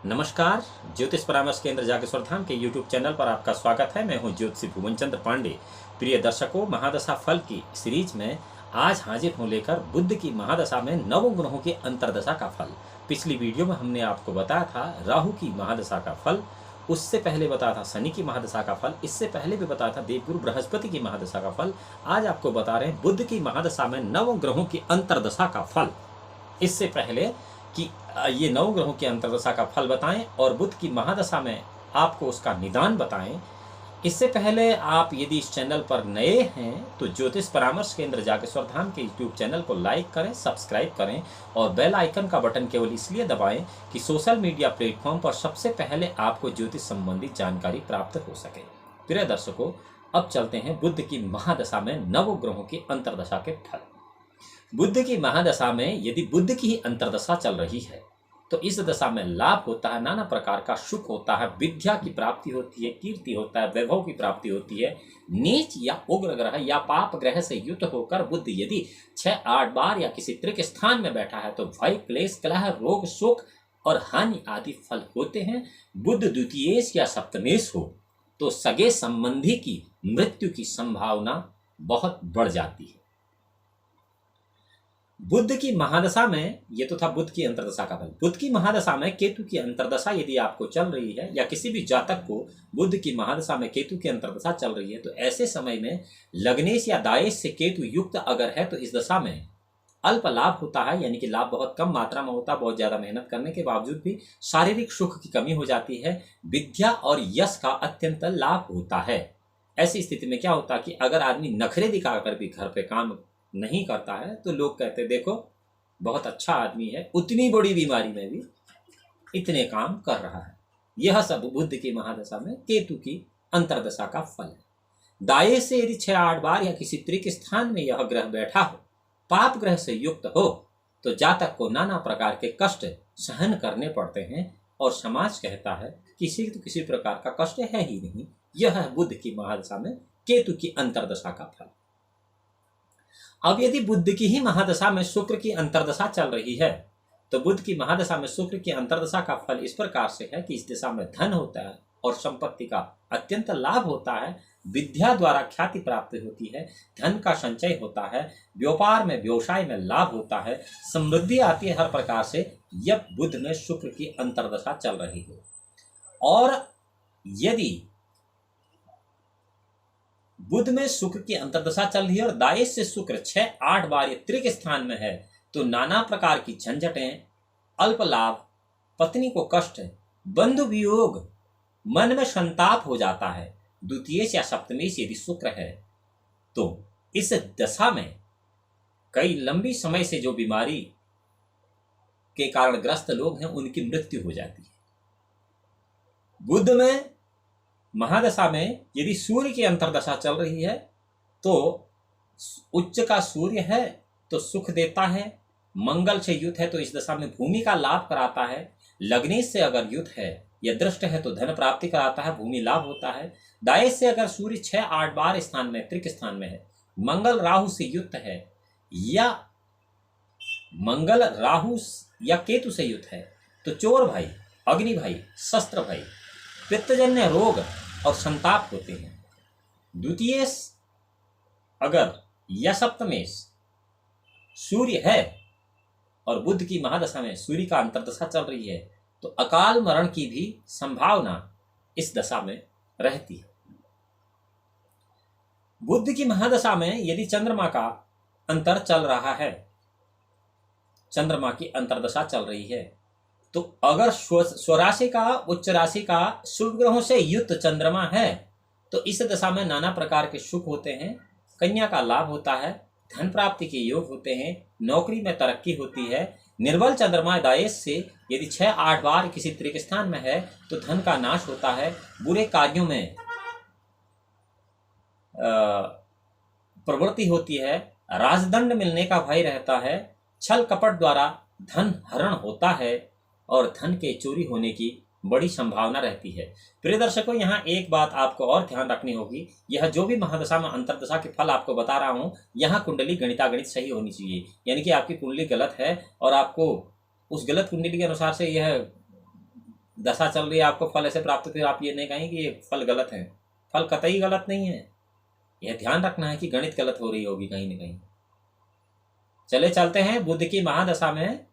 नमस्कार। ज्योतिष परामर्श केंद्र जागेश्वर धाम के YouTube चैनल पर आपका स्वागत है। मैं हूं ज्योतिषी भुवन चंद्र पांडे। प्रिय दर्शकों, महादशा फल की सीरीज में आज हाजिर हूं लेकर बुध की महादशा में नवों ग्रहों की अंतर्दशा का फल। पिछली वीडियो में हमने आपको बताया था राहु की महादशा का फल, उससे पहले बताया था शनि की महादशा का फल, इससे पहले भी बताया था देवगुरु बृहस्पति की महादशा का फल। आज आपको बता रहे हैं बुध की महादशा में नवों ग्रहों की अंतर्दशा का फल। इससे पहले कि ये नौ ग्रहों की अंतर्दशा का फल बताएं और बुध की महादशा में आपको उसका निदान बताएं, इससे पहले आप यदि इस चैनल पर नए हैं तो ज्योतिष परामर्श केंद्र जागेश्वर धाम के यूट्यूब चैनल को लाइक करें, सब्सक्राइब करें और बेल आइकन का बटन केवल इसलिए दबाएं कि सोशल मीडिया प्लेटफॉर्म पर सबसे पहले आपको ज्योतिष संबंधी जानकारी प्राप्त हो सके। प्रिय दर्शकों, अब चलते हैं बुध की महादशा में नव ग्रहों की अंतर्दशा के फल। बुध की महादशा में यदि बुध की ही अंतर्दशा चल रही है तो इस दशा में लाभ होता है, नाना प्रकार का सुख होता है, विद्या की प्राप्ति होती है, कीर्ति होता है, वैभव की प्राप्ति होती है। नीच या उग्र ग्रह या पाप ग्रह से युक्त होकर बुध यदि 6-8 बार या किसी त्रिक स्थान में बैठा है तो भय, क्लेश, कलह, रोग, शोक और हानि आदि फल होते हैं। बुध द्वितीयेश या सप्तमेश हो तो सगे संबंधी की मृत्यु की संभावना बहुत बढ़ जाती है। बुध की महादशा में, ये तो था बुध की अंतर्दशा का फल। बुध की महादशा में केतु की अंतर्दशा यदि आपको चल रही है या किसी भी जातक को बुध की महादशा में केतु की अंतर्दशा चल रही है तो ऐसे समय में लग्नेश या दायेश से केतु युक्त अगर है तो इस दशा में अल्प लाभ होता है, यानी कि लाभ बहुत कम मात्रा में होता है। बहुत ज्यादा मेहनत करने के बावजूद भी शारीरिक सुख की कमी हो जाती है। विद्या और यश का अत्यंत लाभ होता है। ऐसी स्थिति में क्या होता है कि अगर आदमी नखरे दिखाकर भी घर पे काम नहीं करता है तो लोग कहते देखो बहुत अच्छा आदमी है, उतनी बड़ी बीमारी में भी इतने काम कर रहा है। यह सब बुध की महादशा में केतु की अंतर्दशा का फल है। दाये से यदि 6-8 बार या किसी त्रिक स्थान में यह ग्रह बैठा हो, पाप ग्रह से युक्त हो, तो जातक को नाना प्रकार के कष्ट सहन करने पड़ते हैं और समाज कहता है किसी तो किसी प्रकार का कष्ट है ही नहीं। यह है बुध की महादशा में केतु की अंतर्दशा का फल। अब यदि बुध की ही महादशा में शुक्र की अंतर्दशा चल रही है तो बुध की महादशा में शुक्र की अंतर्दशा का फल इस प्रकार से है कि इस दिशा में धन होता है और संपत्ति का अत्यंत लाभ होता है। विद्या द्वारा ख्याति प्राप्त होती है, धन का संचय होता है, व्यापार में व्यवसाय में लाभ होता है, समृद्धि आती है हर प्रकार से। यह बुध में शुक्र की अंतर्दशा चल रही हो और यदि बुध में शुक्र की अंतर्दशा चल रही है और दायेश से शुक्र 6-8 बार ये त्रिक स्थान में है तो नाना प्रकार की झंझटें, अल्प लाभ, पत्नी को कष्ट, बंधु वियोग, मन में संताप हो जाता है। द्वितीयेश या सप्तमेश यदि शुक्र है तो इस दशा में कई लंबी समय से जो बीमारी के कारण ग्रस्त लोग हैं उनकी मृत्यु हो जाती है। बुध में महादशा में यदि सूर्य की अंतर्दशा चल रही है तो उच्च का सूर्य है तो सुख देता है, मंगल से युत है तो इस दशा में भूमि का लाभ कराता है, लग्नेश से अगर युत है या दृष्ट है तो धन प्राप्ति कराता है, भूमि लाभ होता है। दायेश से अगर सूर्य 6-8 बार स्थान में त्रिक स्थान में है, मंगल राहु से युक्त है या मंगल राहु या केतु से युत है तो चोर भाई, अग्नि भाई, शस्त्र भाई, पित्तजन्य रोग और संताप होते हैं। द्वितीयेश अगर या सप्तमेश सूर्य है और बुध की महादशा में सूर्य का अंतर्दशा चल रही है तो अकाल मरण की भी संभावना इस दशा में रहती है। बुध की महादशा में यदि चंद्रमा का अंतर चल रहा है, चंद्रमा की अंतर्दशा चल रही है तो अगर स्वराशि का, उच्च राशि का शुभ ग्रहों से युक्त चंद्रमा है तो इस दशा में नाना प्रकार के सुख होते हैं, कन्या का लाभ होता है, धन प्राप्ति के योग होते हैं, नौकरी में तरक्की होती है। निर्बल चंद्रमा दायेश से यदि 6-8 बार किसी त्रिक स्थान में है तो धन का नाश होता है, बुरे कार्यों में प्रवृत्ति होती है, राजदंड मिलने का भय रहता है, छल कपट द्वारा धन हरण होता है और धन के चोरी होने की बड़ी संभावना रहती है। प्रिय दर्शकों, यहाँ एक बात आपको और ध्यान रखनी होगी, यह जो भी महादशा में अंतर्दशा के फल आपको बता रहा हूँ, यहाँ कुंडली गणितागणित सही होनी चाहिए। यानी कि आपकी कुंडली गलत है और आपको उस गलत कुंडली के अनुसार से यह दशा चल रही है आपको फल ऐसे प्राप्त, फिर आप ये नहीं कहें कि ये फल गलत है। फल कतई गलत नहीं है, यह ध्यान रखना है कि गणित गलत हो रही होगी कहीं न कहीं। चले चलते हैं बुध की महादशा में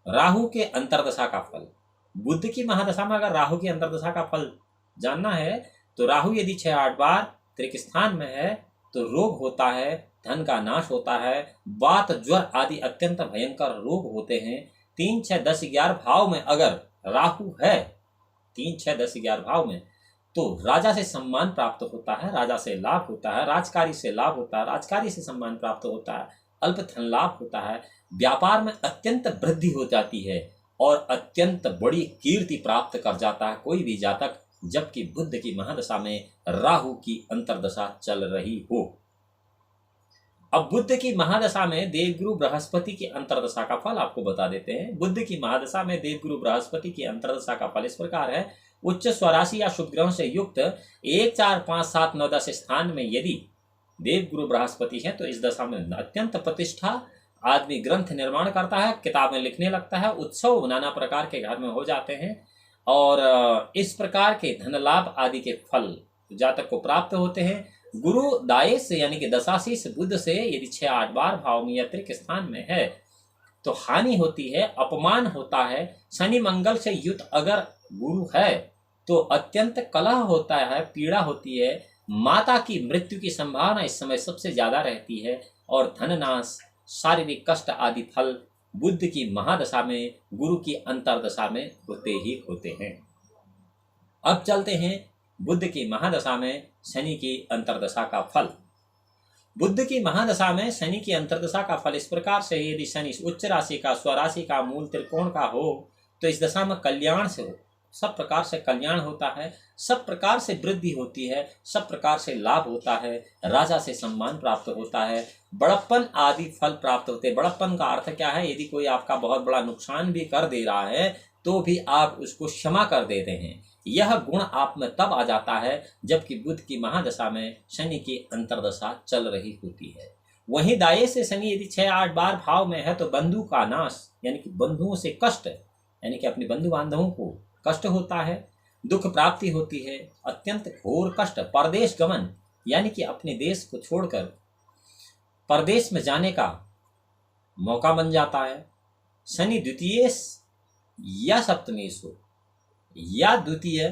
राहु के अंतर्दशा का फल। बुध की महादशा में अगर राहु की अंतर्दशा का फल जानना है तो राहु यदि 6-8 बार त्रिक स्थान में है तो रोग होता है, धन का नाश होता है, वात ज्वर आदि अत्यंत भयंकर रोग होते हैं। 3, 6, 10, 11 भाव में अगर राहु है, 3, 6, 10, 11 भाव में, तो राजा से सम्मान प्राप्त होता है, राजा से लाभ होता है, राजकारी से लाभ होता है, राजकारी से सम्मान प्राप्त होता है, अल्प धन लाभ होता है, व्यापार में अत्यंत वृद्धि हो जाती है और अत्यंत बड़ी कीर्ति प्राप्त कर जाता है कोई भी जातक, जबकि बुध की महादशा में राहु की अंतर्दशा चल रही हो। अब बुध की महादशा में देवगुरु बृहस्पति की अंतर्दशा का फल आपको बता देते हैं। बुध की महादशा में देवगुरु बृहस्पति की अंतर्दशा का फल इस प्रकार है। उच्च स्वराशि या शुभ ग्रहों से युक्त 1, 4, 5, 7, 9, 10 स्थान में यदि देवगुरु बृहस्पति है तो इस दशा में अत्यंत प्रतिष्ठा, आदमी ग्रंथ निर्माण करता है, किताबें लिखने लगता है, उत्सव नाना प्रकार के घर में हो जाते हैं और इस प्रकार के धन लाभ आदि के फल जातक को प्राप्त होते हैं। गुरु दायेश यानी कि दशाशीष बुध से यदि 6-8 बार भाव में या त्रिक स्थान में है तो हानि होती है, अपमान होता है। शनि मंगल से युक्त अगर गुरु है तो अत्यंत कलह होता है, पीड़ा होती है, माता की मृत्यु की संभावना इस समय सबसे ज्यादा रहती है और धननाश, शारीरिक कष्ट आदि फल बुध की महादशा में गुरु की अंतर्दशा में होते ही होते हैं। अब चलते हैं बुध की महादशा में शनि की अंतर्दशा का फल। बुध की महादशा में शनि की अंतर्दशा का फल इस प्रकार से, यदि शनि उच्च राशि का, स्वराशि का, मूल त्रिकोण का हो तो इस दशा में कल्याण से हो, सब प्रकार से कल्याण होता है, सब प्रकार से वृद्धि होती है, सब प्रकार से लाभ होता है, राजा से सम्मान प्राप्त होता है, बड़प्पन आदि फल प्राप्त होते हैं। बड़प्पन का अर्थ क्या है? यदि कोई आपका बहुत बड़ा नुकसान भी कर दे रहा है तो भी आप उसको क्षमा कर देते हैं। यह गुण आप में तब आ जाता है जबकि बुध की महादशा में शनि की अंतर्दशा चल रही होती है। वहीं दाये से शनि यदि 6-8 बार भाव में है तो बंधु का नाश यानी कि बंधुओं से कष्ट, यानी कि अपने बंधु बांधवों को कष्ट होता है, दुख प्राप्ति होती है, अत्यंत घोर कष्ट, परदेश गमन यानी कि अपने देश को छोड़कर परदेश में जाने का मौका बन जाता है। शनि द्वितीय या सप्तमेश हो या द्वितीय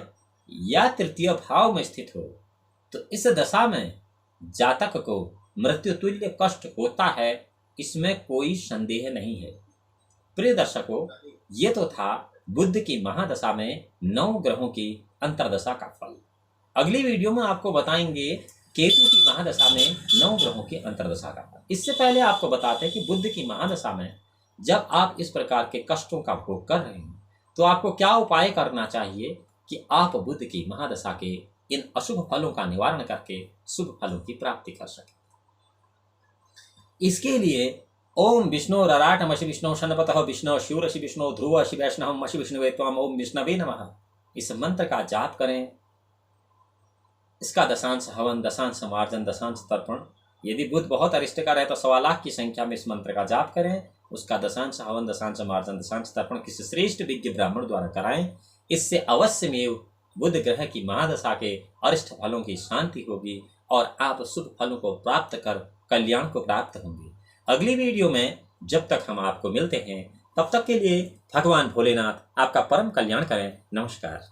या तृतीय भाव में स्थित हो तो इस दशा में जातक को मृत्यु तुल्य कष्ट होता है, इसमें कोई संदेह नहीं है। प्रिय दर्शकों, ये तो था बुध की महादशा में 9 ग्रहों की अंतर्दशा का फल। अगली वीडियो में आपको बताएंगे केतु की महादशा में 9 ग्रहों की अंतर्दशा का फल। इससे पहले आपको बताते हैं कि बुध की महादशा में जब आप इस प्रकार के कष्टों का भोग कर रहे हैं तो आपको क्या उपाय करना चाहिए कि आप बुध की महादशा के इन अशुभ फलों का निवारण करके शुभ फलों की प्राप्ति कर सकें। इसके लिए ओम विष्णु रराटमशि विष्णु शनपतः विष्णु शिवरशि विष्णु ध्रुवशि वैष्णवम मशि विष्णुवे त्वम ओम विष्णवे नमः, इस मंत्र का जाप करें। इसका दशांश हवन, दशांश मार्जन, दशांश तर्पण, यदि बुध बहुत अरिष्टकर है तो 1.25 लाख की संख्या में इस मंत्र का जाप करें। उसका दशांश हवन, दशांश मार्जन, दशांश तर्पण किसी श्रेष्ठ विज्ञ ब्राह्मण द्वारा कराएं। इससे अवश्यमेव बुध ग्रह की महादशा के अरिष्ट फलों की शांति होगी और आप शुभ फलों को प्राप्त कर कल्याण को प्राप्त होंगे। अगली वीडियो में जब तक हम आपको मिलते हैं तब तक के लिए भगवान भोलेनाथ आपका परम कल्याण करें। नमस्कार।